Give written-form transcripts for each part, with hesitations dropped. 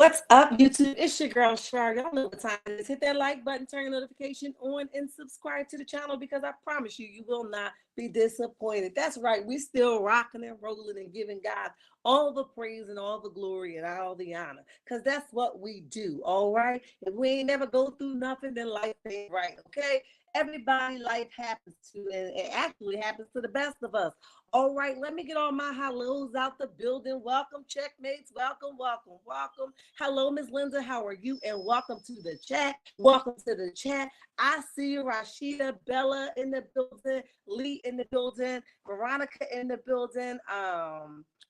What's up, YouTube? It's your girl, Shar. Y'all know what time it is. Hit that like button, turn your notification on, and subscribe to the channel because I promise you, you will not be disappointed. That's right. We still rocking and rolling and giving God all the praise and all the glory and all the honor because that's what we do, all right? If we ain't never go through nothing, then life ain't right, okay? Everybody, life happens to, and it actually happens to the best of us. All right, let me get all my hellos out the building. Welcome, checkmates. Welcome, welcome, welcome. Hello, Miss Linda. How are you? And welcome to the chat. Welcome to the chat. I see you, Rashida, Bella in the building, Lee in the building, Veronica in the building,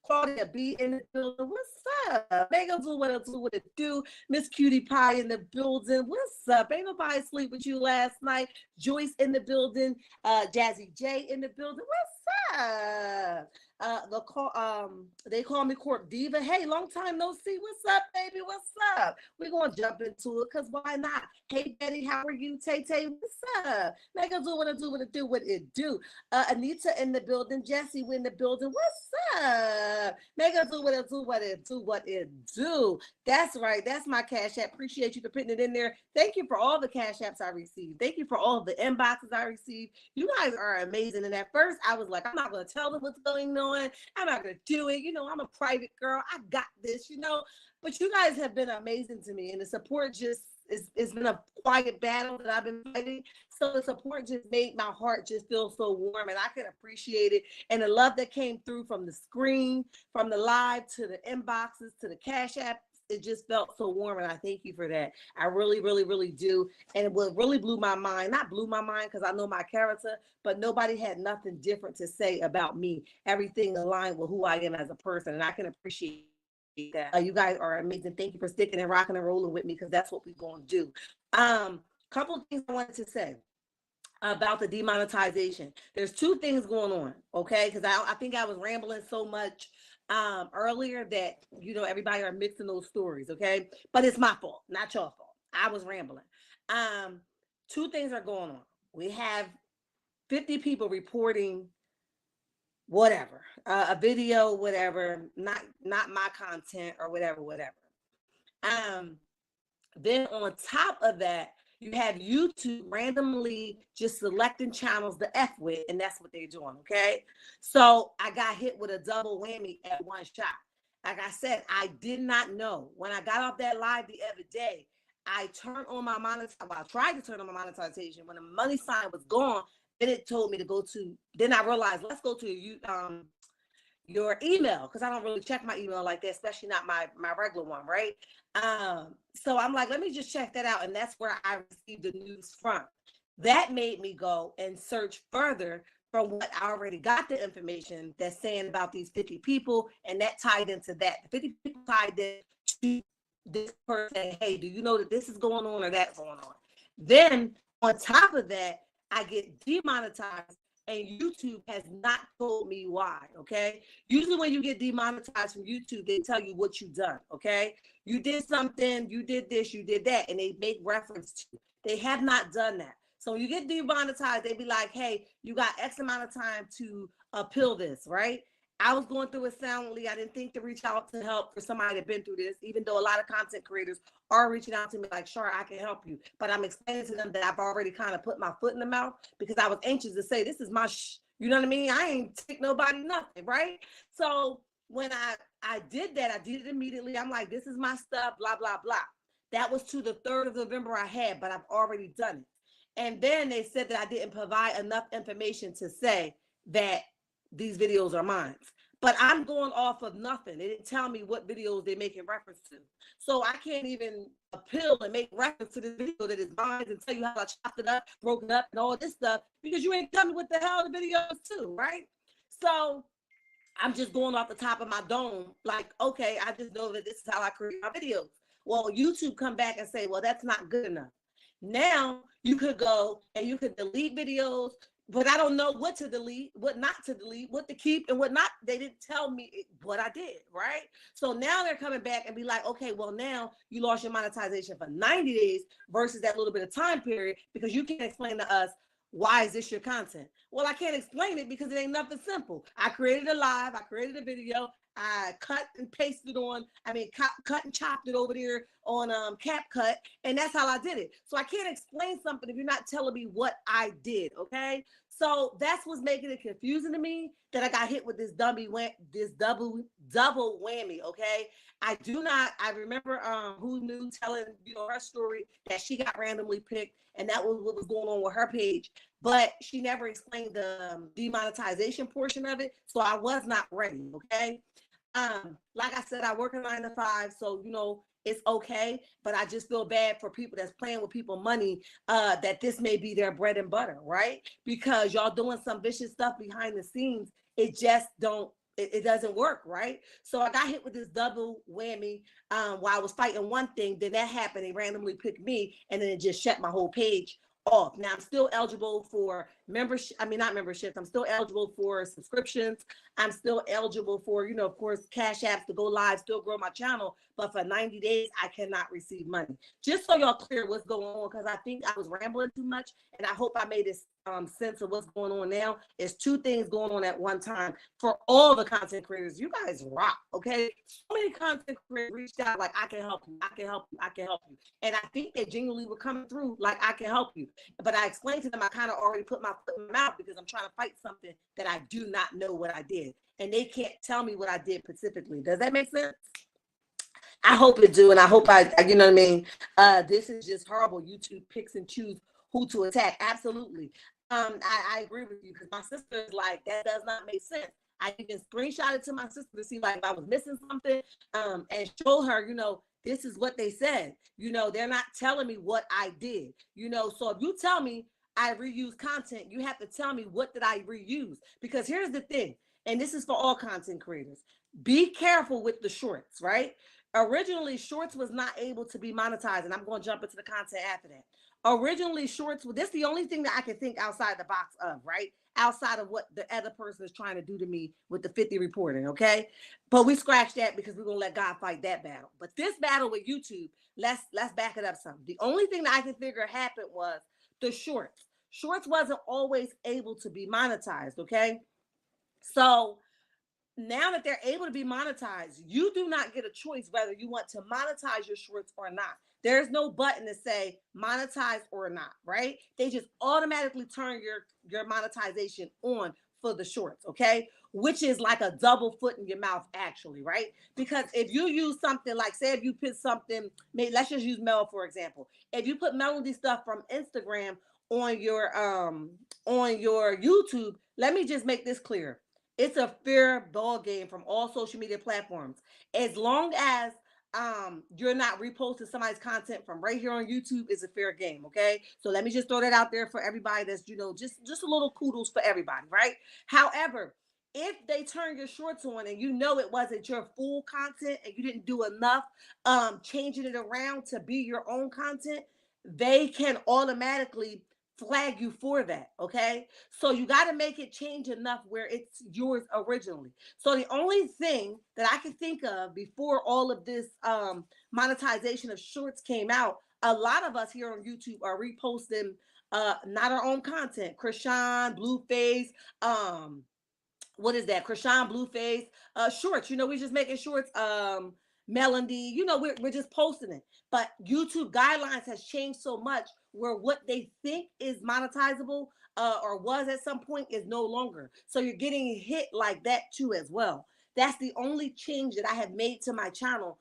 Claudia B in the building. What's up? Megan do what it do. Miss Cutie Pie in the building. What's up? Ain't nobody sleep with you last night. Joyce in the building. Jazzy J in the building. What's up? They call me Corp Diva. Hey, long time no see. What's up, baby? What's up? We're gonna jump into it because why not? Hey, Betty, how are you? Tay Tay, what's up? Megan do what it do. Anita in the building. Jesse in the building. What's up? Megan do what it do. That's right. That's my Cash App. Appreciate you for putting it in there. Thank you for all the Cash Apps I received. Thank you for all the inboxes I received. You guys are amazing. And at first, I was like, I'm not gonna tell them what's going on. I'm not gonna do it. You know, I'm a private girl. I got this, you know. But you guys have been amazing to me, and the support just it's been a quiet battle that I've been fighting. So the support just made my heart just feel so warm, and I can appreciate it. And the love that came through from the screen, from the live to the inboxes to the Cash App, it just felt so warm, and I thank you for that. I really, really, really do. And what really blew my mind, not blew my mind because I know my character, but nobody had nothing different to say about me. Everything aligned with who I am as a person, and I can appreciate that. You guys are amazing. Thank you for sticking and rocking and rolling with me because that's what we're going to do. Couple of things I wanted to say about the demonetization. There's two things going on, okay? Because I think I was rambling so much earlier that, you know, everybody are mixing those stories, okay? But it's my fault, not your fault. I was rambling. Two things are going on. We have 50 people reporting whatever, a video, whatever, not my content or whatever. Then on top of that, you have YouTube randomly just selecting channels to F with, and that's what they're doing, okay? So I got hit with a double whammy at one shot. Like I said, I did not know. When I got off that live the other day, I turned on my monetization. Well, I tried to turn on my monetization. When the money sign was gone, then it told me to go to, then I realized, let's go to your email, because I don't really check my email like that, especially not my regular one, right? So I'm like, let me just check that out. And that's where I received the news from. That made me go and search further from what I already got the information that's saying about these 50 people, and that tied into that. The 50 people tied into this person, hey, do you know that this is going on or that's going on? Then on top of that, I get demonetized, and YouTube has not told me why, okay? Usually when you get demonetized from YouTube, they tell you what you've done, okay? You did something, you did this, you did that, and they make reference to it. They have not done that. So when you get demonetized, they be like, hey, you got X amount of time to appeal this, right? I was going through it silently. I didn't think to reach out to help for somebody that been through this, even though a lot of content creators are reaching out to me like, sure, I can help you. But I'm explaining to them that I've already kind of put my foot in the mouth because I was anxious to say, this is my you know what I mean? I ain't take nobody nothing, right? So when I did that, I did it immediately. I'm like, this is my stuff, blah, blah, blah. That was to the 3rd of November I had, but I've already done it. And then they said that I didn't provide enough information to say that these videos are mine. But I'm going off of nothing. They didn't tell me what videos they're making reference to. So I can't even appeal and make reference to this video that is mine and tell you how I chopped it up, broke it up, and all this stuff, because you ain't telling me what the hell the video is too, right? So I'm just going off the top of my dome, like, okay, I just know that this is how I create my videos. Well, YouTube come back and say, well, that's not good enough. Now you could go and you could delete videos, but I don't know what to delete, what not to delete, what to keep and what not. They didn't tell me what I did, right? So now they're coming back and be like, okay, well, now you lost your monetization for 90 days versus that little bit of time period because you can't explain to us, why is this your content? Well, I can't explain it because it ain't nothing simple. I created a live, I created a video, I cut and pasted on, cut and chopped it over there on CapCut, and that's how I did it. So I can't explain something if you're not telling me what I did, okay? So that's what's making it confusing to me, that I got hit with this double whammy, okay? I remember Who Knew telling, her story that she got randomly picked, and that was what was going on with her page, but she never explained the demonetization portion of it, so I was not ready, okay? Like I said, I work a 9 to 5, so it's okay, but I just feel bad for people that's playing with people's money, that this may be their bread and butter, right? Because y'all doing some vicious stuff behind the scenes. It just it doesn't work, right? So I got hit with this double whammy while I was fighting one thing, then that happened, they randomly picked me, and then it just shut my whole page off. Now I'm still eligible for membership. Not memberships. I'm still eligible for subscriptions. I'm still eligible for, of course, cash apps to go live, still grow my channel. But for 90 days, I cannot receive money. Just so y'all clear what's going on, because I think I was rambling too much, and I hope I made this sense of what's going on now. It's two things going on at one time for all the content creators. You guys rock, okay? So many content creators reached out like, I can help you, I can help you, I can help you. And I think they genuinely were coming through like, I can help you. But I explained to them, I kind of already put my foot in my mouth because I'm trying to fight something that I do not know what I did. And they can't tell me what I did specifically. Does that make sense? I hope it do, and I hope you know what I mean? This is just horrible. YouTube picks and choose who to attack. Absolutely. I agree with you, because my sister is like, that does not make sense. I even screenshot it to my sister to see like if I was missing something, and show her, this is what they said. They're not telling me what I did. So if you tell me I reuse content, you have to tell me what did I reuse. Because here's the thing, and this is for all content creators. Be careful with the shorts, right? Originally, shorts was not able to be monetized, and I'm going to jump into the content after that. Originally, shorts, this is the only thing that I can think outside the box of, right? Outside of what the other person is trying to do to me with the 50 reporting, okay? But we scratched that because we're going to let God fight that battle. But this battle with YouTube, let's back it up some. The only thing that I can figure happened was the shorts. Shorts wasn't always able to be monetized, okay? So now that they're able to be monetized, you do not get a choice whether you want to monetize your shorts or not. There's no button to say monetize or not, right? They just automatically turn your monetization on for the shorts, okay? Which is like a double foot in your mouth, actually, right? Because if you use something like, say if you put something, let's just use Mel, for example. If you put Melody stuff from Instagram on your YouTube, let me just make this clear. It's a fair ball game from all social media platforms. As long as you're not reposting somebody's content from right here on YouTube, is a fair game, okay? So let me just throw that out there for everybody that's, just a little kudos for everybody, right? However, if they turn your shorts on and it wasn't your full content and you didn't do enough changing it around to be your own content, they can automatically flag you for that. Okay, so you got to make it change enough where it's yours originally. So the only thing that I could think of before all of this monetization of shorts came out, a lot of us here on YouTube are reposting not our own content. Krishan, Blueface, what is that? Krishan, Blueface, shorts. We're just making shorts. Melody, we're just posting it. But YouTube guidelines has changed so much where what they think is monetizable or was at some point is no longer. So you're getting hit like that too as well. That's the only change that I have made to my channel.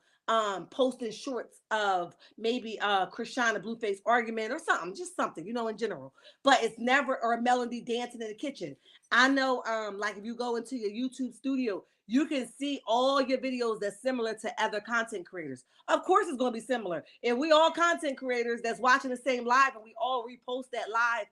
Posting shorts of maybe Krishan and Blueface argument or something, just something, in general. But it's never or a Melody dancing in the kitchen. I know, like if you go into your YouTube studio, you can see all your videos that's similar to other content creators. Of course, it's going to be similar. If we all content creators that's watching the same live and we all repost that live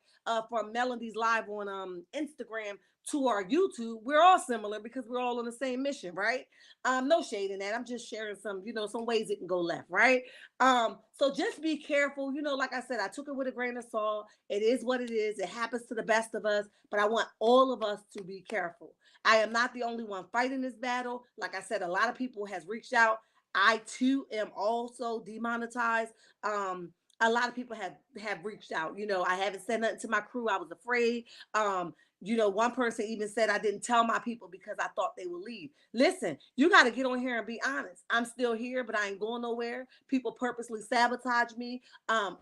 from Melody's live on Instagram to our YouTube, we're all similar because we're all on the same mission, right? No shade in that. I'm just sharing some ways it can go left, right? So just be careful. Like I said, I took it with a grain of salt. It is what it is. It happens to the best of us, but I want all of us to be careful. I am not the only one fighting this battle. Like I said, a lot of people has reached out. I too am also demonetized. A lot of people have reached out. I haven't said nothing to my crew. I was afraid. One person even said I didn't tell my people because I thought they would leave. Listen, you got to get on here and be honest. I'm still here, but I ain't going nowhere. People purposely sabotage me,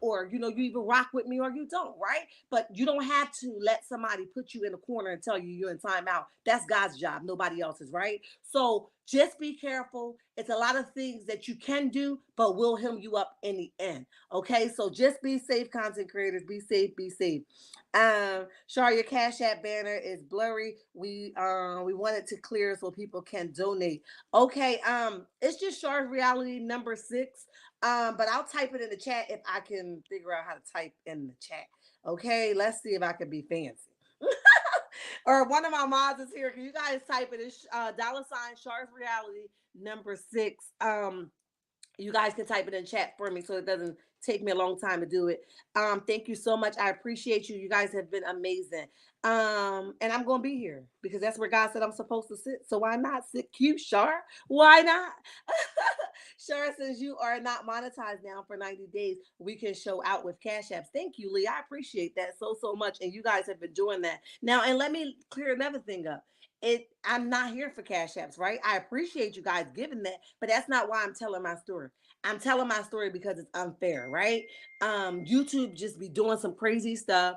or you even rock with me or you don't, right? But you don't have to let somebody put you in a corner and tell you you're in timeout. That's God's job, nobody else's, right? So just be careful. It's a lot of things that you can do, but will hem you up in the end. Okay, so just be safe, content creators. Be safe, be safe. Shar, your Cash App banner is blurry. We want it to clear so people can donate. Okay, it's just Shar's reality number 6. But I'll type it in the chat if I can figure out how to type in the chat. Okay, let's see if I can be fancy. Or one of my mods is here. Can you guys type it in $ Shar's reality number 6? You guys can type it in chat for me so it doesn't take me a long time to do it. Thank you so much. I appreciate you. You guys have been amazing. And I'm gonna be here because that's where God said I'm supposed to sit. So why not sit cute, Shar? Why not? Shar says you are not monetized now for 90 days. We can show out with Cash Apps. Thank you, Lee. I appreciate that so much. And you guys have been doing that. Now, and let me clear another thing up. I'm not here for Cash Apps, right? I appreciate you guys giving that, but that's not why I'm telling my story. I'm telling my story because it's unfair, right? YouTube just be doing some crazy stuff.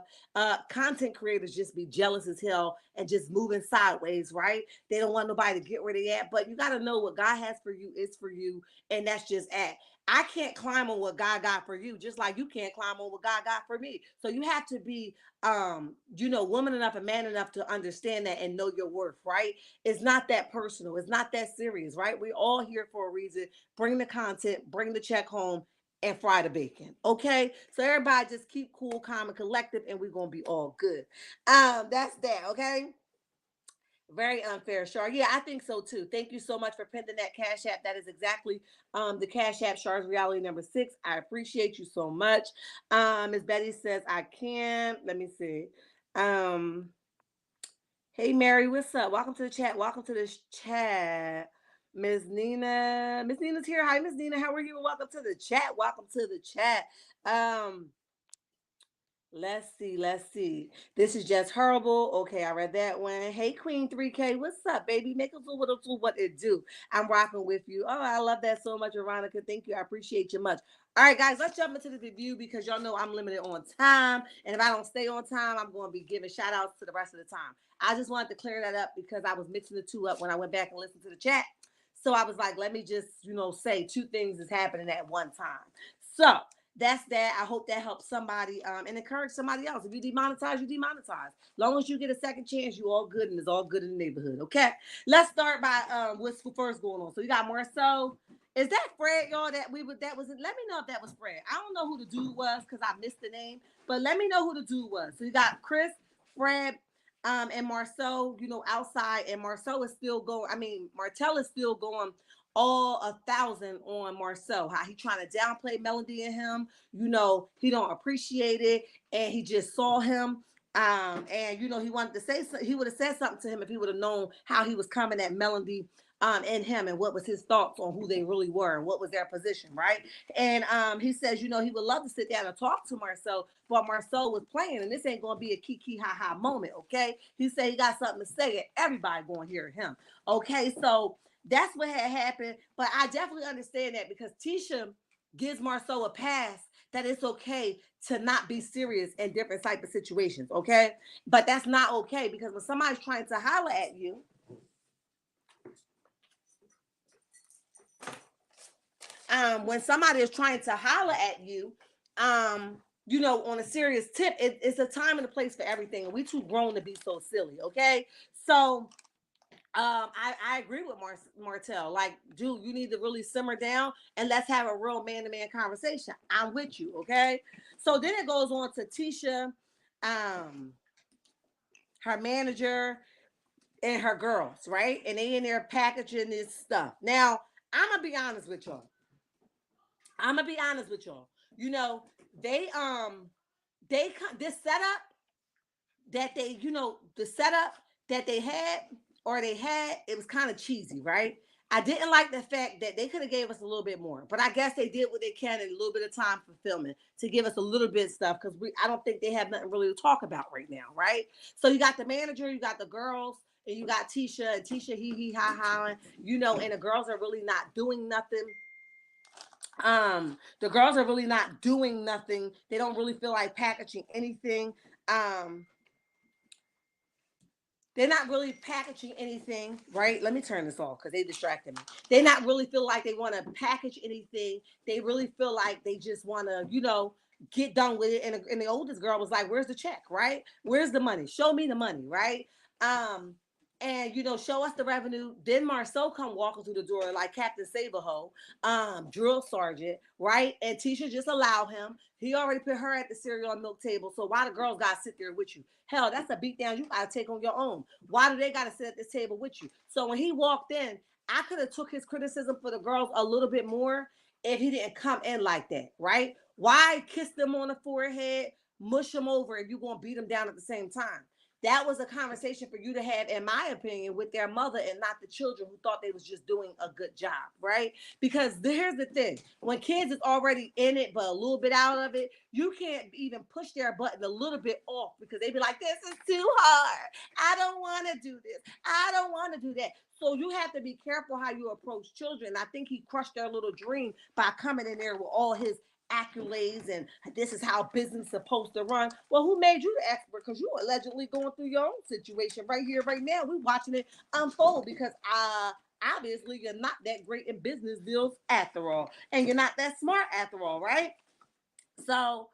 Content creators just be jealous as hell and just moving sideways, right? They don't want nobody to get where they at, but you got to know what God has for you is for you, and that's just at. I can't climb on what God got for you, just like you can't climb on what God got for me. So you have to be woman enough and man enough to understand that and know your worth, right? It's not that personal. It's not that serious, right? We're all here for a reason. Bring the content, bring the check home, and fry the bacon. Okay. So everybody just keep cool, calm, and collective, and we're gonna be all good. That's that, okay? Very unfair, Shar. Yeah, I think so too. Thank you so much for pinning that Cash App. That is exactly the Cash App, Shar's reality number 6. I appreciate you so much. Miss Betty says I can't. Let me see. Um, hey Mary, what's up? Welcome to the chat. Welcome to this chat. Miss Nina. Miss Nina's here. Hi, Miss Nina. How are you? Welcome to the chat. Welcome to the chat. Um, Let's see. Let's see. This is just horrible. Okay, I read that one. Hey, Queen 3K. What's up, baby? Make us do what it do. I'm rocking with you. Oh, I love that so much, Veronica. Thank you. I appreciate you much. All right, guys, let's jump into the review because y'all know I'm limited on time. And if I don't stay on time, I'm going to be giving shout outs to the rest of the time. I just wanted to clear that up because I was mixing the two up when I went back and listened to the chat. So I was like, let me just, say 2 things is happening at one time. So that's that. I hope that helps somebody and encourage somebody else. If you demonetize, you demonetize. Long as you get a second chance, you all good and it's all good in the neighborhood. Okay. Let's start by what's first going on. So you got Marcel. Is that Fred, y'all? Let me know if that was Fred. I don't know who the dude was because I missed the name, but let me know who the dude was. So you got Chris, Fred, and Marcel, outside, and Marcel is still going. Martell is still going all 1,000 on Marcel. How he trying to downplay Melody and him. He don't appreciate it, and he just saw him. And he wanted to say he would have said something to him if he would have known how he was coming at Melody and him, and what was his thoughts on who they really were and what was their position, right? And he says, he would love to sit down and talk to Marcel, but Marcel was playing, and this ain't gonna be a kiki ha ha moment, okay? He said he got something to say, and everybody gonna hear him, okay? So that's what had happened, but I definitely understand that because Tisha gives Marcel a pass that it's okay to not be serious in different type of situations, okay? But that's not okay because when somebody's trying to holler at you, when somebody is trying to holler at you, on a serious tip, it's a time and a place for everything, and we too grown to be so silly, okay? So I agree with Martell. Like, dude, you need to really simmer down and let's have a real man-to-man conversation. I'm with you, okay? So then it goes on to Tisha, her manager, and her girls, right? And they in there packaging this stuff. Now, I'm gonna be honest with y'all. I'm gonna be honest with y'all. They this setup that the setup that they had, it was kind of cheesy, right? I didn't like the fact that they could have gave us a little bit more, but I guess they did what they can in a little bit of time for filming to give us a little bit of stuff because I don't think they have nothing really to talk about right now, right? So you got the manager, you got the girls, and you got Tisha, and Tisha hee ha ha, and the girls are really not doing nothing. The girls are really not doing nothing. They don't really feel like packaging anything. They're not really packaging anything, right? Let me turn this off because they distracted me. They not really feel like they want to package anything. They really feel like they just want to, get done with it. And the oldest girl was like, "Where's the check? Right? Where's the money? Show me the money, right?" And show us the revenue. Then Marcel come walking through the door like Captain Saberho, drill sergeant, right? And Tisha just allowed him. He already put her at the cereal and milk table. So why the girls gotta sit there with you? Hell, that's a beat down you gotta take on your own. Why do they gotta sit at this table with you? So when he walked in, I could have took his criticism for the girls a little bit more if he didn't come in like that, right? Why kiss them on the forehead, mush them over if you're gonna beat them down at the same time? That was a conversation for you to have, in my opinion, with their mother and not the children who thought they was just doing a good job, right? Because here's the thing. When kids is already in it but a little bit out of it, you can't even push their button a little bit off because they be like, this is too hard. I don't want to do this. I don't want to do that. So you have to be careful how you approach children. I think he crushed their little dream by coming in there with all his accolades and this is how business is supposed to run. Well, who made you the expert? Because you allegedly going through your own situation right here, right now. We're watching it unfold because obviously you're not that great in business deals after all, and you're not that smart after all, right? So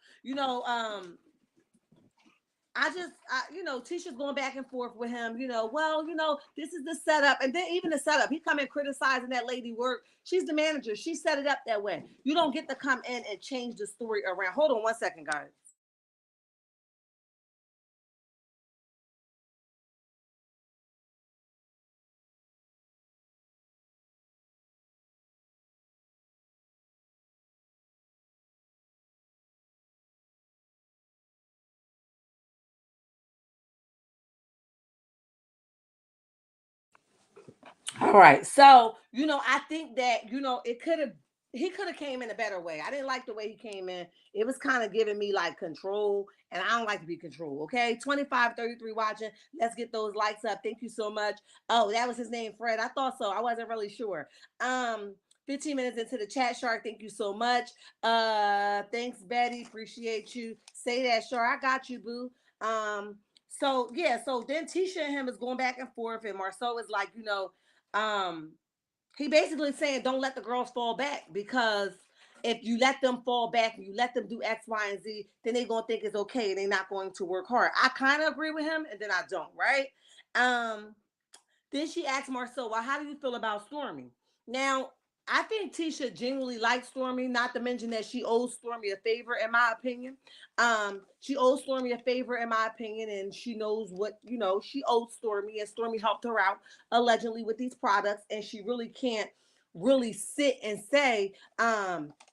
Tisha's going back and forth with him, this is the setup. And then even the setup, he come in criticizing that lady work. She's the manager. She set it up that way. You don't get to come in and change the story around. Hold on one second, guys. All right. So, I think that, he could have came in a better way. I didn't like the way he came in. It was kind of giving me like control, and I don't like to be controlled. Okay. 2533 watching. Let's get those likes up. Thank you so much. Oh, that was his name, Fred. I thought so. I wasn't really sure. 15 minutes into the chat, Shark. Thank you so much. Thanks, Betty. Appreciate you. Say that, Shark. I got you, boo. So yeah, so then Tisha and him is going back and forth, and Marceau is like, um, he basically saying don't let the girls fall back because if you let them fall back and you let them do X, Y, and Z, then they're gonna think it's okay and they're not going to work hard. I kind of agree with him, and then I don't, right? Um, then she asked Marcel, well, how do you feel about Stormy? Now, I think Tisha genuinely likes Stormy, not to mention that she owes Stormy a favor, in my opinion. She owes Stormy a favor, in my opinion, and she knows what, she owes Stormy, and Stormy helped her out allegedly with these products, and she really can't really sit and say,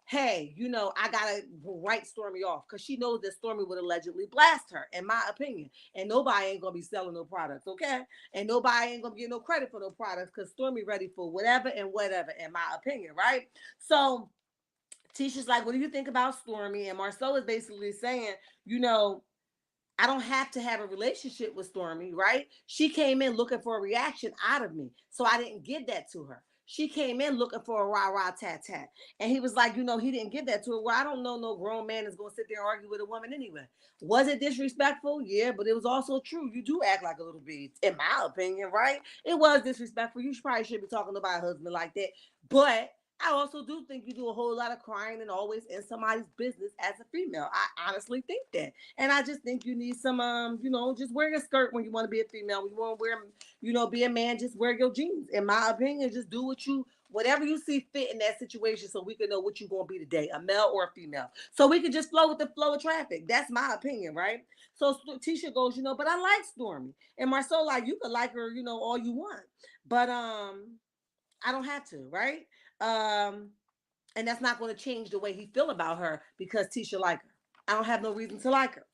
hey, I gotta write Stormy off, because she knows that Stormy would allegedly blast her, in my opinion. And nobody ain't gonna be selling no products, okay? And nobody ain't gonna get no credit for no products, because Stormy ready for whatever and whatever, in my opinion, right? So Tisha's like, what do you think about Stormy? And Marcel is basically saying, you know, I don't have to have a relationship with Stormy, right? She came in looking for a reaction out of me, so I didn't give that to her. She came in looking for a rah rah tat tat, and he was like, he didn't give that to her. Well, I don't know no grown man is gonna sit there and argue with a woman anyway. Was it disrespectful? Yeah, but it was also true. You do act like a little bitch, in my opinion, right? It was disrespectful. You probably should be talking to my husband like that, but I also do think you do a whole lot of crying and always in somebody's business as a female. I honestly think that. And I just think you need some, just wear your skirt when you want to be a female. When you want to wear, be a man, just wear your jeans. In my opinion, just do whatever you see fit in that situation, so we can know what you're going to be today, a male or a female. So we can just flow with the flow of traffic. That's my opinion, right? So Tisha goes, but I like Stormy. And Marcel, like, you could like her, all you want. But I don't have to, right? Um, and that's not going to change the way he feel about her because Tisha like her. I don't have no reason to like her.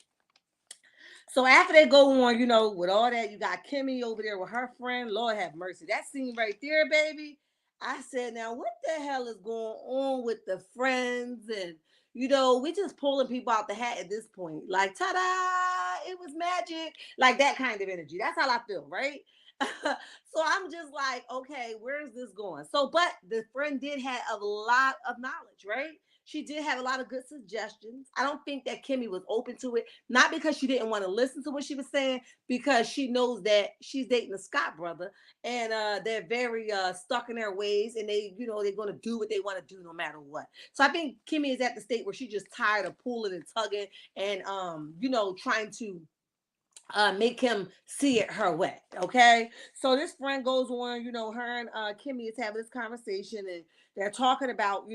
So after they go on, with all that, you got Kimmy over there with her friend. Lord have mercy. That scene right there, baby. I said, now what the hell is going on with the friends? And, we just pulling people out the hat at this point. Like, ta-da, it was magic. Like that kind of energy. That's how I feel, right? So I'm just like, okay, where is this going? So, but the friend did have a lot of knowledge, right? She did have a lot of good suggestions. I don't think that Kimmy was open to it, not because she didn't want to listen to what she was saying, because she knows that she's dating a Scott brother, and they're very stuck in their ways, and they're going to do what they want to do no matter what. So I think Kimmy is at the state where she's just tired of pulling and tugging and trying to make him see it her way. Okay. So this friend goes on, her and Kimmy is having this conversation, and they're talking about,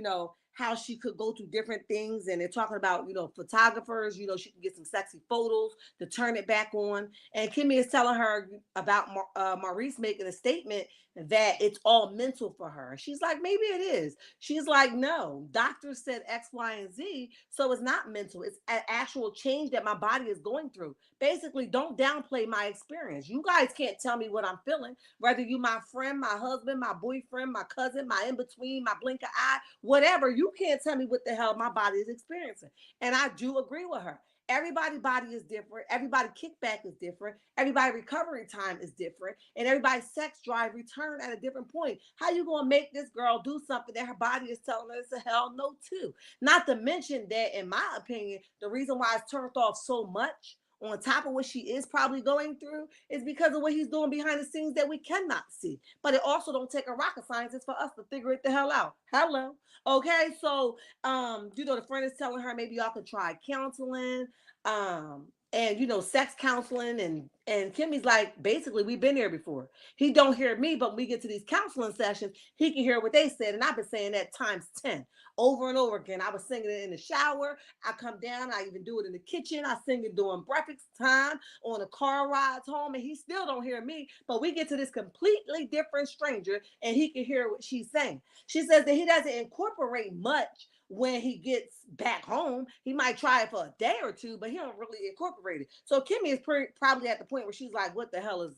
how she could go to different things. And they're talking about, photographers, she can get some sexy photos to turn it back on. And Kimmy is telling her about Maurice making a statement that it's all mental for her. She's like, maybe it is. She's like, no, doctors said X, Y, and Z. So it's not mental. It's an actual change that my body is going through. Basically, don't downplay my experience. You guys can't tell me what I'm feeling, whether you my friend, my husband, my boyfriend, my cousin, my in-between, my blink of eye, whatever. You can't tell me what the hell my body is experiencing. And I do agree with her. Everybody's body is different. Everybody kickback is different. Everybody recovery time is different. And everybody's sex drive return at a different point. How you going to make this girl do something that her body is telling her it's a hell no to? Not to mention that, in my opinion, the reason why it's turned off so much, on top of what she is probably going through, is because of what he's doing behind the scenes that we cannot see. But it also don't take a rocket scientist for us to figure it the hell out. Hello. Okay. So, the friend is telling her maybe y'all could try counseling, and sex counseling, and Kimmy's like, basically, we've been here before. He don't hear me, but when we get to these counseling sessions, he can hear what they said. And I've been saying that times 10 over and over again. I was singing it in the shower. I come down. I even do it in the kitchen. I sing it during breakfast time, on the car rides home, and he still don't hear me. But we get to this completely different stranger, and he can hear what she's saying. She says that he doesn't incorporate much when he gets back home. He might try it for a day or two, but he don't really incorporate it. So Kimmy is probably at the point where she's like, what the hell is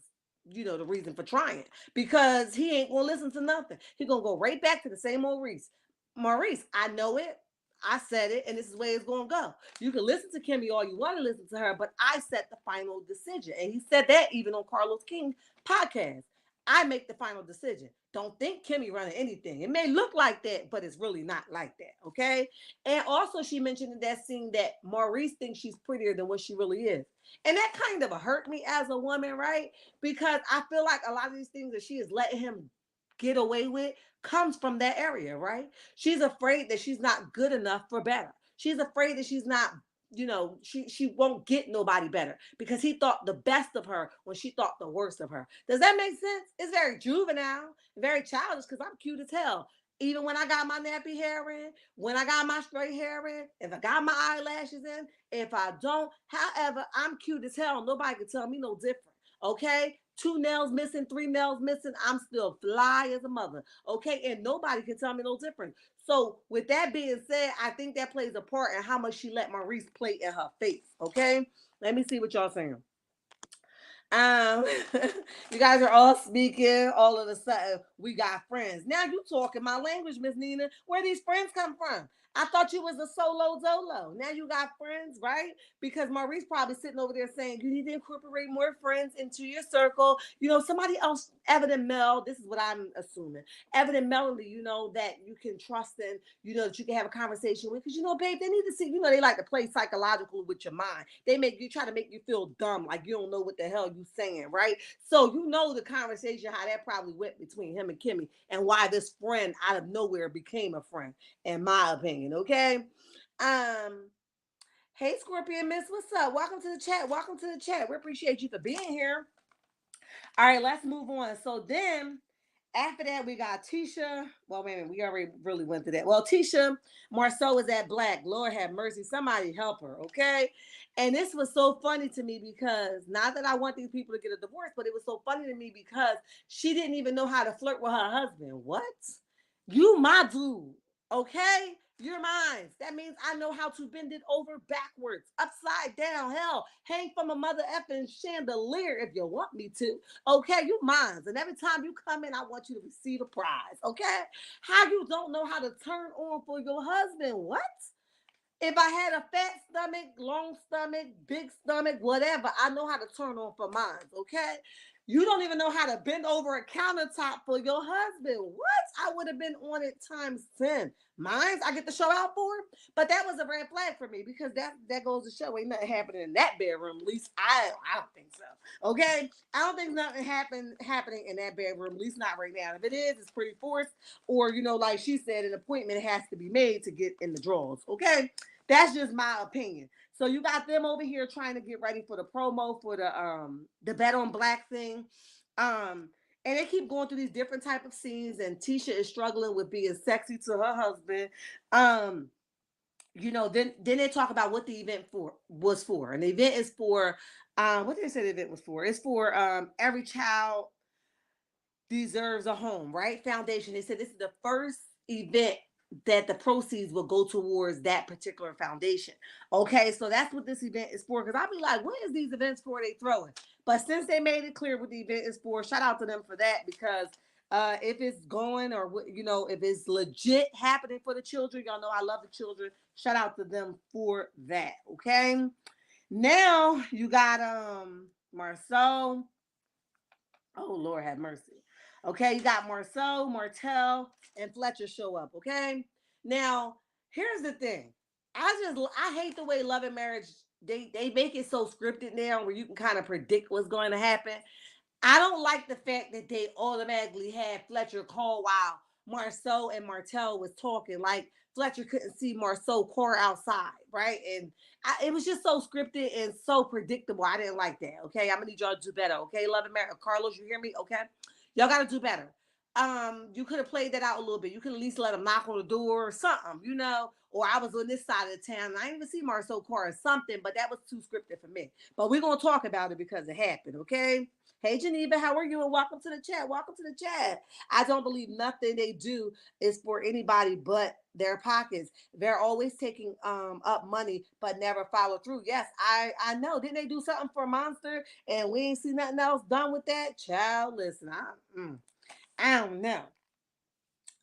the reason for trying? Because he ain't gonna listen to nothing. He gonna go right back to the same old Maurice, I know it. I said it, and this is the way it's going to go. You can listen to Kimmy all you want to listen to her, but I set the final decision. And he said that even on Carlos King's podcast. I make the final decision. Don't think Kimmy running anything. It may look like that, but it's really not like that, okay? And also, she mentioned in that scene that Maurice thinks she's prettier than what she really is. And that kind of hurt me as a woman, right? Because I feel like a lot of these things that she is letting him get away with comes from that area, right? She's afraid that she's not good enough for better. She's afraid that she's not, she won't get nobody better because he thought the best of her when she thought the worst of her. Does that make sense? It's very juvenile, very childish, because I'm cute as hell. Even when I got my nappy hair in, when I got my straight hair in, if I got my eyelashes in, if I don't, however, I'm cute as hell. Nobody can tell me no different. Okay, 2 nails missing, 3 nails missing, I'm still fly as a mother. Okay. And nobody can tell me no different. So, with that being said, I think that plays a part in how much she let Maurice play in her face. Okay. Let me see what y'all saying. Um, you guys are all speaking. All of a sudden, we got friends. Now you talking my language, Miss Nina. Where these friends come from? I thought you was a solo dolo. Now you got friends, right? Because Maurice probably sitting over there saying you need to incorporate more friends into your circle. You know, somebody else, Evan Mel. This is what I'm assuming. Evan and Melanie, you know, that you can trust and you know that you can have a conversation with. Because you know, babe, they need to see. You know, they like to play psychological with your mind. They make you try to make you feel dumb, like you don't know what the hell you saying, right? So you know the conversation, how that probably went between him and Kimmy, and why this friend out of nowhere became a friend, in my opinion. Okay. Um, hey Scorpion Miss, what's up? Welcome to the chat. Welcome to the chat. We appreciate you for being here. All right, let's move on. So then after that, we got Tisha. Well, wait a minute, we already really went through that. Well, Tisha Marceau is at Black. Lord have mercy. Somebody help her, okay? And this was so funny to me because not that I want these people to get a divorce, but it was so funny to me because she didn't even know how to flirt with her husband. What? You my dude, okay? You're mine. That means I know how to bend it over backwards, upside down, hell, hang from a mother effing chandelier if you want me to. Okay, you mine. And every time you come in, I want you to receive a prize. Okay? How you don't know how to turn on for your husband? What? If I had a fat stomach, long stomach, big stomach, whatever, I know how to turn on for mine, okay? You don't even know how to bend over a countertop for your husband. What? I would have been on it times 10. Mine's I get to show out for. But that was a red flag for me because that goes to show ain't nothing happening in that bedroom. At least I don't think so. Okay? I don't think nothing happening in that bedroom, at least not right now. If it is, it's pretty forced. Or, you know, like she said, an appointment has to be made to get in the drawers. Okay? That's just my opinion. So you got them over here trying to get ready for the promo for the Bet on Black thing. Um and they keep going through these different type of scenes and Tisha is struggling with being sexy to her husband. Um you know, then they talk about what the event was for. And the event is for what did they say the event was for? It's for every child deserves a home, right? Foundation. They said this is the first event that the proceeds will go towards that particular foundation. Okay, so that's what this event is for. Because I'll be like, what is these events for they throwing? But since they made it clear what the event is for, shout out to them for that because if it's going or you know if it's legit happening for the children, y'all know I love the children. Shout out to them for that. Okay, now you got Marceau. Oh Lord have mercy. Okay, you got Marceau, Martell, and Fletcher show up. Okay. Now, here's the thing. I hate the way Love and Marriage they make it so scripted now where you can kind of predict what's going to happen. I don't like the fact that they automatically had Fletcher call while Marceau and Martell was talking. Like Fletcher couldn't see Marceau car outside, right? And it was just so scripted and so predictable. I didn't like that. Okay, I'm gonna need y'all to do better. Okay, Love and Marriage, Carlos, you hear me? Okay, y'all gotta do better. You could have played that out a little bit. You could at least let him knock on the door or something, you know. Or I was on this side of the town and I didn't even see Marceau car or something, but that was too scripted for me. But we're gonna talk about it because it happened, okay? Hey Geneva, how are you? And welcome to the chat. Welcome to the chat. I don't believe nothing they do is for anybody but their pockets. They're always taking up money but never follow through. Yes, I know. Didn't they do something for Monster and we ain't see nothing else done with that? Child, listen, I don't know.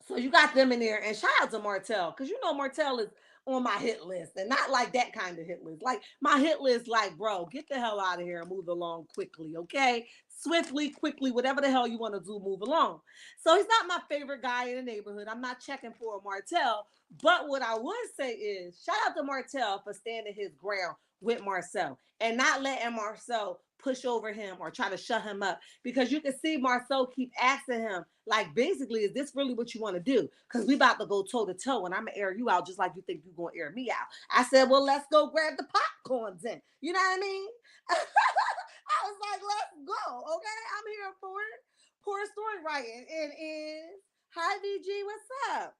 So you got them in there, and shout out to Martell because you know Martell is on my hit list, and not like that kind of hit list. Like my hit list, like bro, get the hell out of here and move along quickly, okay? Swiftly, quickly, whatever the hell you want to do, move along. So he's not my favorite guy in the neighborhood. I'm not checking for a Martell, but what I would say is shout out to Martell for standing his ground with Marcel and not letting Marcel push over him or try to shut him up because you can see Marceau keep asking him, like, basically, is this really what you want to do? Because we about to go toe to toe and I'm going to air you out just like you think you're going to air me out. I said, well, let's go grab the popcorns then. You know what I mean? I was like, let's go. Okay, I'm here for it. Poor story writing. It is. Hi, VG. What's up?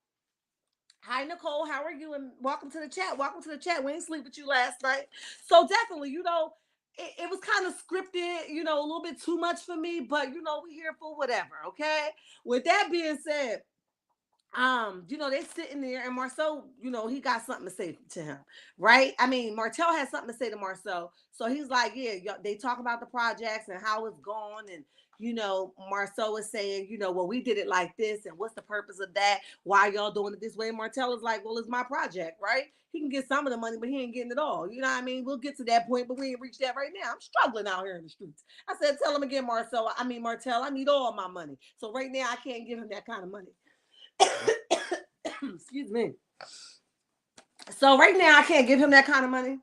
Hi, Nicole. How are you? And welcome to the chat. Welcome to the chat. We didn't sleep with you last night. So definitely, you know, it was kind of scripted, you know, a little bit too much for me, but you know, we're here for whatever, okay? With that being said, you know, they sitting there and Marcel, you know, he got something to say to him, right? I mean, Martell has something to say to Marcel. So he's like, yeah, they talk about the projects and how it's gone. And, you know, Marcel is saying, you know, well, we did it like this. And what's the purpose of that? Why y'all doing it this way? Martell is like, well, it's my project, right? He can get some of the money, but he ain't getting it all. You know what I mean? We'll get to that point, but we ain't reached that right now. I'm struggling out here in the streets. I said, tell him again, Martell, I need all my money. So right now I can't give him that kind of money. Excuse me. So right now I can't give him that kind of money.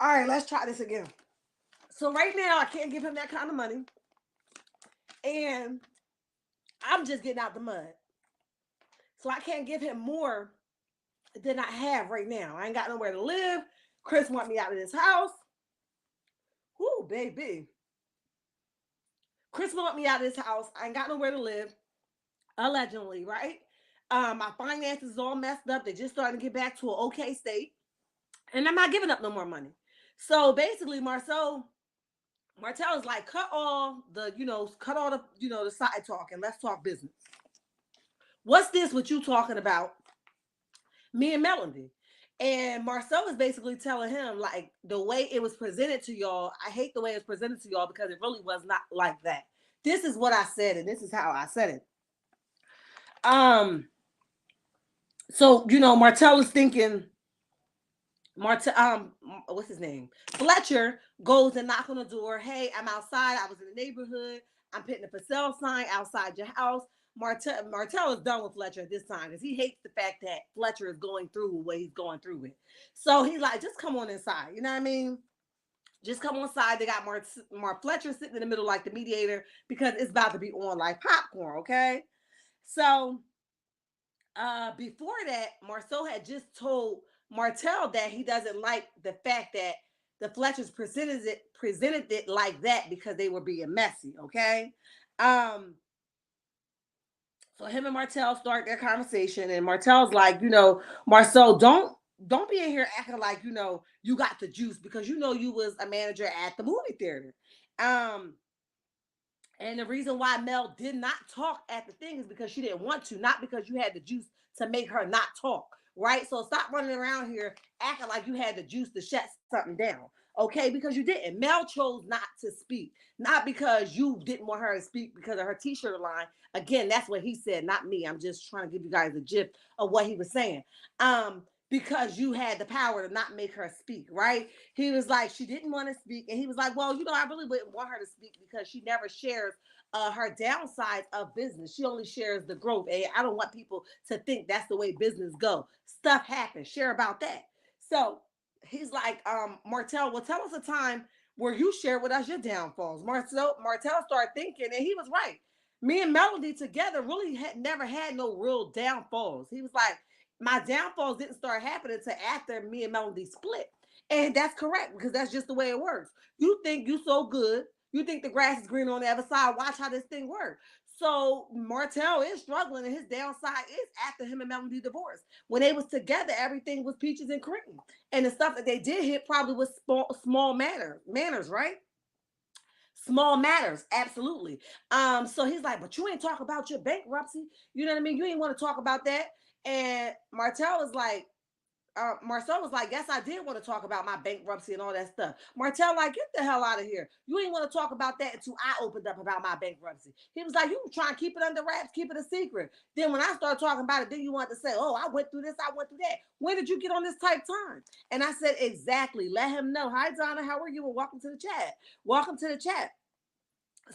All right, let's try this again. So right now I can't give him that kind of money. And I'm just getting out the mud. So I can't give him more than I have right now. I ain't got nowhere to live. Chris want me out of this house. Whoo, baby. Chris want me out of this house. I ain't got nowhere to live. Allegedly, right? My finances is all messed up. They just starting to get back to an okay state. And I'm not giving up no more money. So basically, Martell is like, cut all the, you know, cut all the, you know, the side talk and let's talk business. What's this? What you talking about? Me and Melody. And Marcel is basically telling him, like, the way it was presented to y'all, I hate the way it's presented to y'all because it really was not like that. This is what I said, and this is how I said it. Um, so you know, Martell is thinking, what's his name? Fletcher goes and knock on the door. Hey, I'm outside. I was in the neighborhood. I'm putting a for sale sign outside your house. Martell is done with Fletcher at this time because he hates the fact that Fletcher is going through what he's going through with. So he's like, just come on inside. You know what I mean? Just come on inside. They got Mark Fletcher sitting in the middle like the mediator because it's about to be on like popcorn. Okay. So before that, Marcel had just told Martell that he doesn't like the fact that the Fletchers presented it like that because they were being messy. Okay. Um, so him and Martell start their conversation, and Martell's like, you know, Marcel, don't be in here acting like you know you got the juice because you know you was a manager at the movie theater. Um, and the reason why Mel did not talk at the thing is because she didn't want to, not because you had the juice to make her not talk, right? So stop running around here acting like you had the juice to shut something down, okay? Because you didn't. Mel chose not to speak, not because you didn't want her to speak because of her t-shirt line. Again, that's what he said, not me. I'm just trying to give you guys a gist of what he was saying. Because you had the power to not make her speak, right? He was like, she didn't want to speak. And he was like, well, you know, I really wouldn't want her to speak because she never shares her downsides of business. She only shares the growth. And I don't want people to think that's the way business go. Stuff happens. Share about that. So he's like, Martell, well, tell us a time where you share with us your downfalls. Martell started thinking, and he was right. Me and Melody together really had never had no real downfalls. He was like, my downfalls didn't start happening until after me and Melody split. And that's correct because that's just the way it works. You think you so good. You think the grass is green on the other side. Watch how this thing works. So Martell is struggling, and his downside is after him and Melody divorced. When they was together, everything was peaches and cream, and the stuff that they did hit probably was small manners, right? Small matters, absolutely. So he's like, but you ain't talk about your bankruptcy. You know what I mean? You ain't want to talk about that. And Marcel was like, yes, I did want to talk about my bankruptcy and all that stuff. Martell, like, get the hell out of here. You ain't want to talk about that until I opened up about my bankruptcy. He was like, you trying to keep it under wraps, keep it a secret. Then when I started talking about it, then you want to say, oh, I went through this, I went through that. When did you get on this type time? And I said, exactly. Let him know. Hi, Donna. How are you? And welcome to the chat. Welcome to the chat.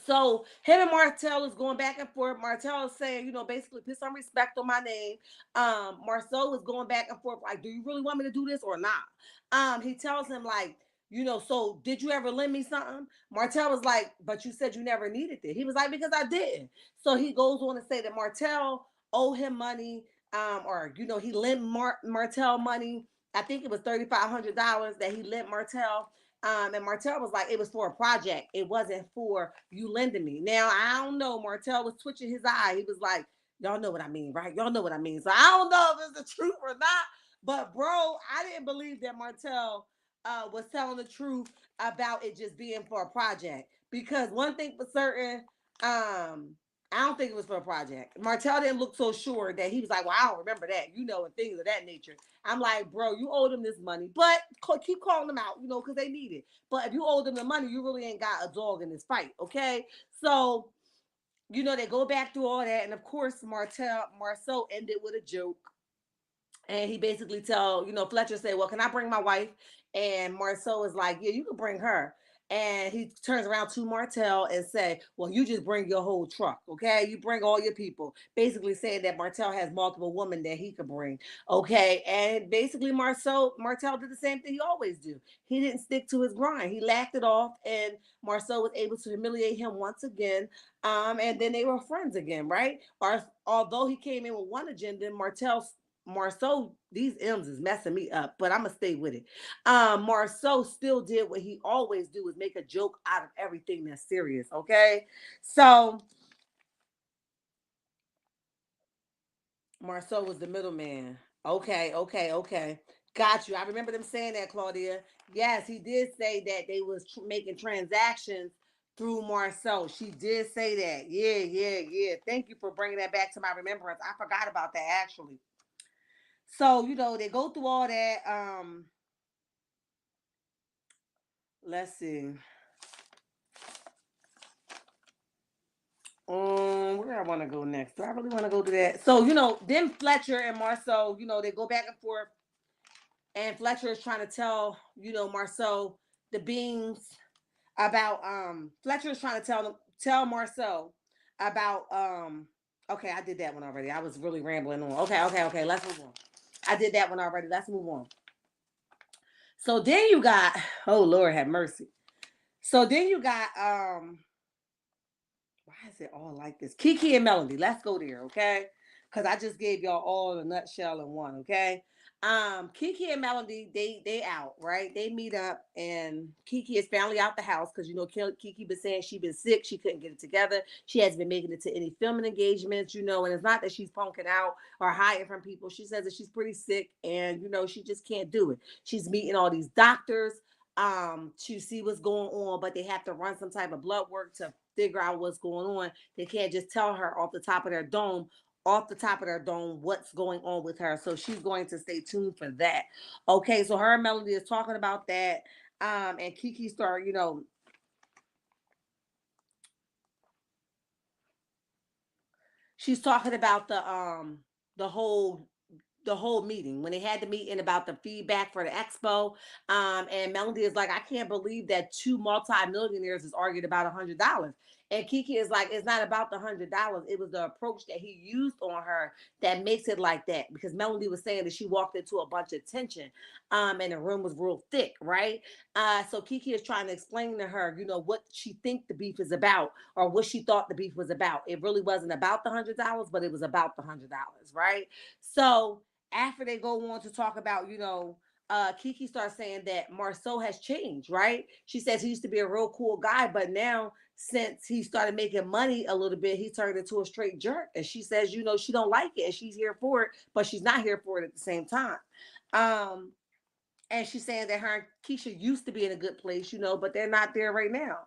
So him and Martell is going back and forth. Martell is saying, you know, basically put some respect on my name. Marcel was going back and forth, like, do you really want me to do this or not? He tells him, like, you know, so did you ever lend me something? Martell was like, but you said you never needed it. He was like, because I didn't. So he goes on to say that Martell owed him money, or you know, he lent Martell money. I think it was $3,500 that he lent Martell. And Martell was like, it was for a project. It wasn't for you lending me. Now, I don't know. Martell was twitching his eye. He was like, y'all know what I mean, right? Y'all know what I mean. So I don't know if it's the truth or not. But, bro, I didn't believe that Martell was telling the truth about it just being for a project. Because one thing for certain, I don't think it was for a project. Martell didn't look so sure that he was like, well, I don't remember that, and things of that nature. I'm like, bro, you owe them this money, but keep calling them out, because they need it. But if you owe them the money, you really ain't got a dog in this fight, okay? So, they go back through all that, and of course, Marcel ended with a joke. And he basically Fletcher said, well, can I bring my wife? And Marceau is like, yeah, you can bring her. And he turns around to Martell and say, well, you just bring your whole truck, okay? You bring all your people. Basically saying that Martell has multiple women that he could bring, okay? And basically Martell did the same thing he always do. He didn't stick to his grind. He laughed it off, and Marceau was able to humiliate him once again. And then they were friends again, right? Or although he came in with one agenda, Marceau, these M's is messing me up, but I'm gonna stay with it. Marceau still did what he always do, is make a joke out of everything that's serious. Okay, so Marceau was the middleman. Okay. Got you. I remember them saying that, Claudia. Yes, he did say that they was making transactions through Marceau. She did say that. Yeah. Thank you for bringing that back to my remembrance. I forgot about that actually. So, they go through all that. Let's see. Where I want to go next? Do I really want to go to that? So, then Fletcher and Marceau, they go back and forth, and Fletcher is trying to tell, Marceau the beans about Fletcher is trying to tell Marceau about okay, I did that one already. I was really rambling on. Okay, let's move on. I did that one already. Let's move on. So then you got, oh Lord have mercy. So then you got why is it all like this? Kiki and Melody. Let's go there, okay? Because I just gave y'all all a nutshell in one, okay? Kiki and Melody, they out, right? They meet up, and Kiki is finally out the house because Kiki been saying she been sick, she couldn't get it together. She hasn't been making it to any filming engagements, and it's not that she's punking out or hiding from people. She says that she's pretty sick, and she just can't do it. She's meeting all these doctors to see what's going on, but they have to run some type of blood work to figure out what's going on. They can't just tell her off the top of their dome what's going on with her. So she's going to stay tuned for that. Okay, so her and Melody is talking about that. And Kiki start, she's talking about the whole meeting when they had the meeting about the feedback for the expo. And Melody is like, I can't believe that two multi-millionaires is arguing about $100. And Kiki is like, it's not about the $100. It was the approach that he used on her that makes it like that. Because Melody was saying that she walked into a bunch of tension, and the room was real thick, right? So Kiki is trying to explain to her, what she think the beef is about, or what she thought the beef was about. It really wasn't about the $100, but it was about the $100, right? So after they go on to talk about, Kiki starts saying that Marceau has changed, right? She says he used to be a real cool guy, but now since he started making money a little bit, he turned into a straight jerk. And she says, she don't like it, and she's here for it, but she's not here for it at the same time. And she's saying that her and Keisha used to be in a good place, but they're not there right now.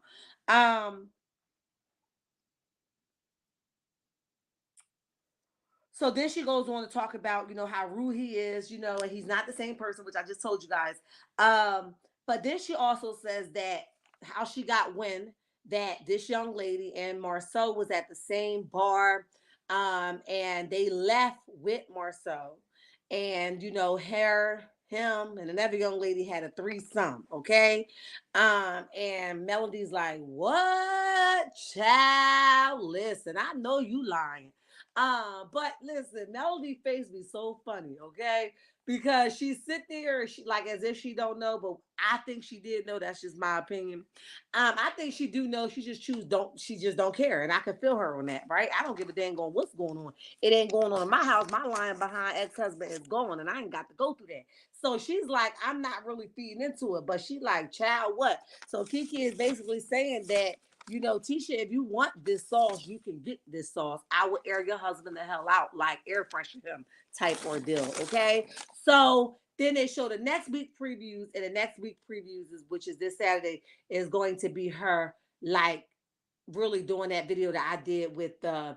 So then she goes on to talk about, how rude he is, and he's not the same person, which I just told you guys. But then she also says that how she got wind that this young lady and Marceau was at the same bar, and they left with Marceau, and him and another young lady had a threesome, okay? And Melody's like, what, child? Listen, I know you lying. But listen, Melody face be so funny, okay? Because she sit there, she like as if she don't know, but I think she did know. That's just my opinion. I think she do know. She just don't care, and I can feel her on that, right? I don't give a dang on what's going on. It ain't going on in my house. My line behind ex husband is gone, and I ain't got to go through that. So she's like, I'm not really feeding into it, but she like, child, what? So Kiki is basically saying that Tisha, if you want this sauce, you can get this sauce. I will air your husband the hell out, like air freshen him type ordeal. Okay. So then they show the next week previews, and the next week previews is which is this Saturday is going to be her like really doing that video that I did with the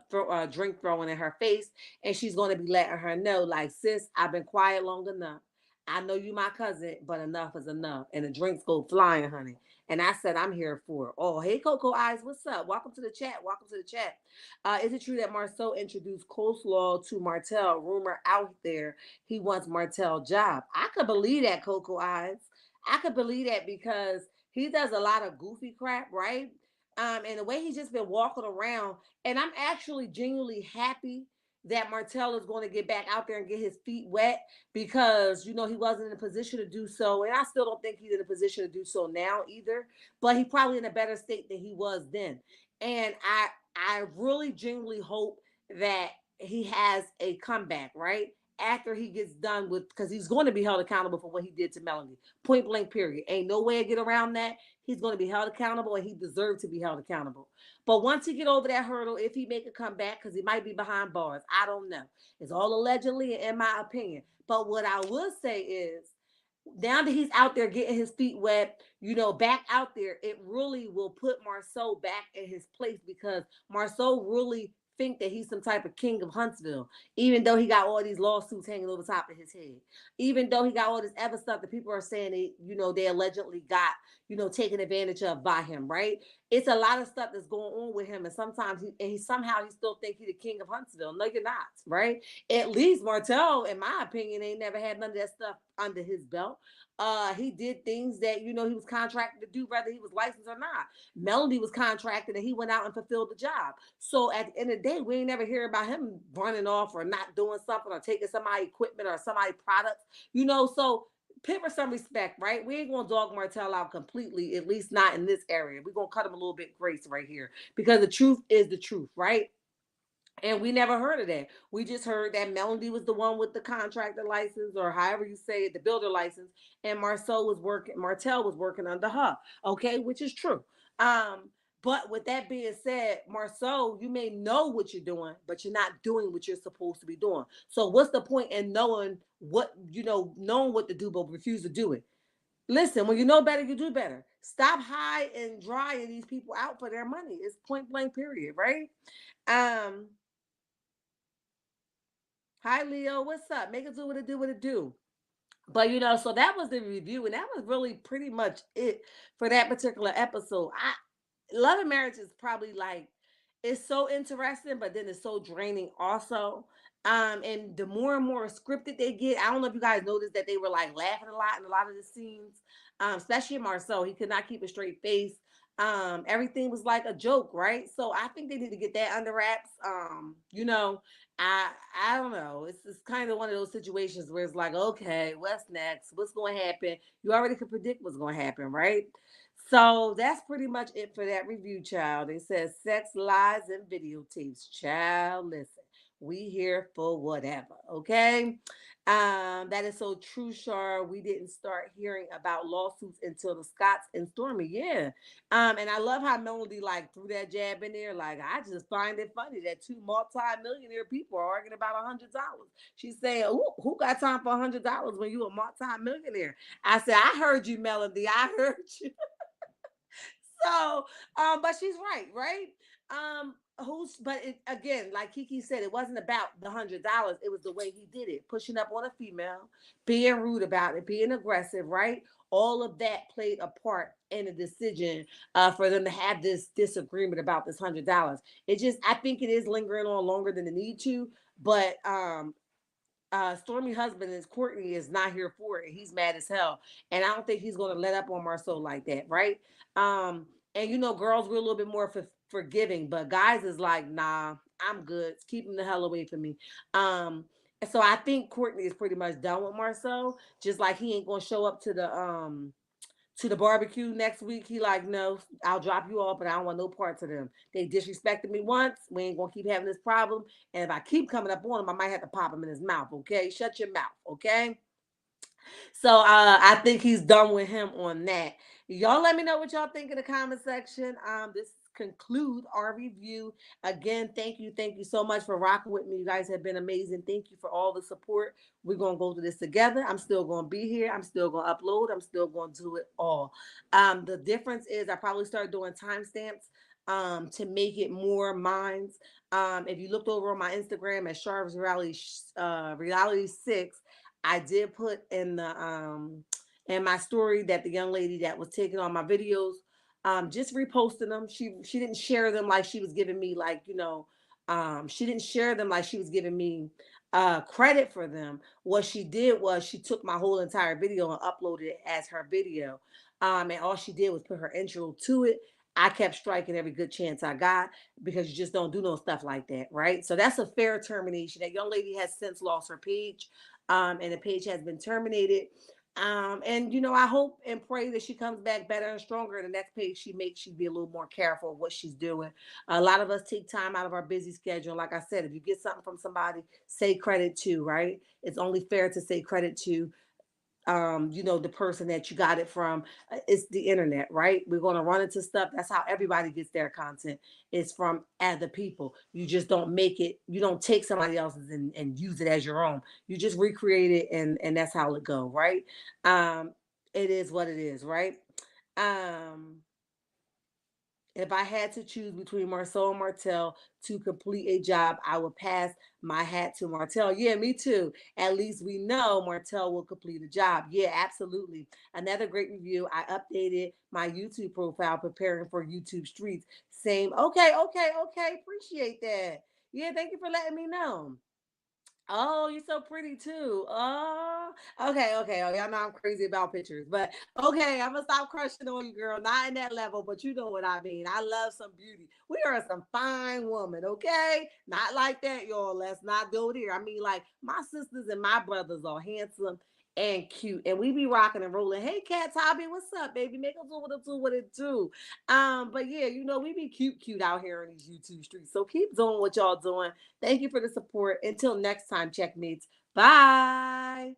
drink throwing in her face, and she's going to be letting her know, like, sis, I've been quiet long enough. I know you my cousin, but enough is enough, and the drinks go flying, honey. And I said, I'm here for it. Oh, hey, Coco Eyes, what's up? Welcome to the chat. Welcome to the chat. Is it true that Marcel introduced coleslaw to Martell? Rumor out there he wants Martell job. I could believe that, Coco Eyes. I could believe that because he does a lot of goofy crap, right? And the way he's just been walking around, and I'm actually genuinely happy that Martell is going to get back out there and get his feet wet because he wasn't in a position to do so, and I still don't think he's in a position to do so now either. But he probably in a better state than he was then, and I really genuinely hope that he has a comeback right after he gets done with because he's going to be held accountable for what he did to Melanie. Point blank, period. Ain't no way to get around that. He's going to be held accountable, and he deserves to be held accountable. But once he get over that hurdle, if he make a comeback, because he might be behind bars, I don't know. It's all allegedly, in my opinion. But what I will say is, now that he's out there getting his feet wet, back out there, it really will put Marceau back in his place because Marceau really think that he's some type of king of Huntsville, even though he got all these lawsuits hanging over top of his head, even though he got all this other stuff that people are saying they allegedly got, taken advantage of by him, right? It's a lot of stuff that's going on with him, and sometimes he somehow he still think he's the king of Huntsville. No, you're not, right? At least Martell, in my opinion, ain't never had none of that stuff under his belt. He did things that he was contracted to do, whether he was licensed or not. Melody was contracted, and he went out and fulfilled the job. So at the end of the day, we ain't never hear about him running off or not doing something or taking somebody's equipment or somebody's products. So pay for some respect, right? We ain't gonna dog Martell out completely, at least not in this area. We're gonna cut him a little bit grace right here because the truth is the truth, right? And we never heard of that. We just heard that Melody was the one with the contractor license, or however you say it, the builder license, and Martell was working under her. Okay, which is true. But with that being said, Marceau, you may know what you're doing, but you're not doing what you're supposed to be doing. So what's the point in knowing what to do, but refuse to do it? Listen, when you know better, you do better. Stop high and drying these people out for their money. It's point blank, period, right? Um, Hi Leo, what's up? Make it do what it do, what it do. But so that was the review, and that was really pretty much it for that particular episode. Love and Marriage is probably like it's so interesting, but then it's so draining also. And the more and more scripted they get, I don't know if you guys noticed that they were like laughing a lot in a lot of the scenes, especially Marcel. He could not keep a straight face. Everything was like a joke, right? So I think they need to get that under wraps. I I don't know. It's kind of one of those situations where it's like, okay, what's next? What's going to happen? You already could predict what's going to happen, right? So that's pretty much it for that review, child. It says sex, lies, and videotapes. Child, listen, we here for whatever, okay? That is so true, Shar. We didn't start hearing about lawsuits until the Scotts and Stormy. Yeah. And I love how Melody like threw that jab in there. Like, I just find it funny that two multi-millionaire people are arguing about $100. She's saying, who got time for $100 when you a multi-millionaire? I said, I heard you, Melody. I heard you. So, but she's right? Again, like Kiki said, it wasn't about the $100. It was the way he did it, pushing up on a female, being rude about it, being aggressive, right? All of that played a part in the decision for them to have this disagreement about this $100. I think it is lingering on longer than it need to, but Stormy husband is Courtney is not here for it. He's mad as hell, and I don't think he's going to let up on Marceau like that, right? And girls were a little bit more forgiving, but guys is like, nah. I'm good. Keep him the hell away from me. And so I think Courtney is pretty much done with Marcel. Just like he ain't gonna show up to the barbecue next week. He like, no, I'll drop you off, but I don't want no parts of them. They disrespected me once. We ain't gonna keep having this problem. And if I keep coming up on him, I might have to pop him in his mouth. Okay, shut your mouth. Okay. So I think he's done with him on that. Y'all let me know what y'all think in the comment section. This conclude our review. Again, thank you so much for rocking with me. You guys have been amazing. Thank you for all the support. We're gonna go through this together. I'm still gonna be here. I'm still gonna upload. I'm still gonna do it all. The difference is I probably start doing timestamps to make it more minds. If you looked over on my Instagram at Sharp's Reality 6, I did put in my story that the young lady that was taking all my videos, just reposting them. She didn't share them like she was giving me like, she didn't share them like she was giving me credit for them. What she did was she took my whole entire video and uploaded it as her video. And all she did was put her intro to it. I kept striking every good chance I got because you just don't do no stuff like that, right? So that's a fair termination. That young lady has since lost her page, and the page has been terminated. And I hope and pray that she comes back better and stronger. The next page she makes, she be a little more careful of what she's doing. A lot of us take time out of our busy schedule. Like I said, if you get something from somebody, say credit to, right? It's only fair to say credit to the person that you got it from. It's the internet, right? We're going to run into stuff. That's how everybody gets their content. It's from other people. You just don't make it, you don't take somebody else's and use it as your own. You just recreate it, and that's how it go, right? um it is what it is, right? um if I had to choose between Marcel and Martell to complete a job, I would pass my hat to Martell. Yeah, me too. At least we know Martell will complete a job. Yeah, absolutely. Another great review. I updated my YouTube profile preparing for YouTube Streets. Same. Okay, okay, okay. Appreciate that. Yeah, thank you for letting me know. Oh, you're so pretty too. Oh, okay, okay. Oh, y'all know I'm crazy about pictures, but okay, I'm gonna stop crushing on you, girl. Not in that level, but you know what I mean. I love some beauty. We are some fine woman, okay? Not like that, y'all. Let's not go there. I mean, like my sisters and my brothers are handsome and cute, and we be rocking and rolling. Hey, Cat Hobby, what's up, baby? Make us do what it do. But yeah, we be cute out here in these YouTube streets. So keep doing what y'all doing. Thank you for the support. Until next time, checkmates. Bye.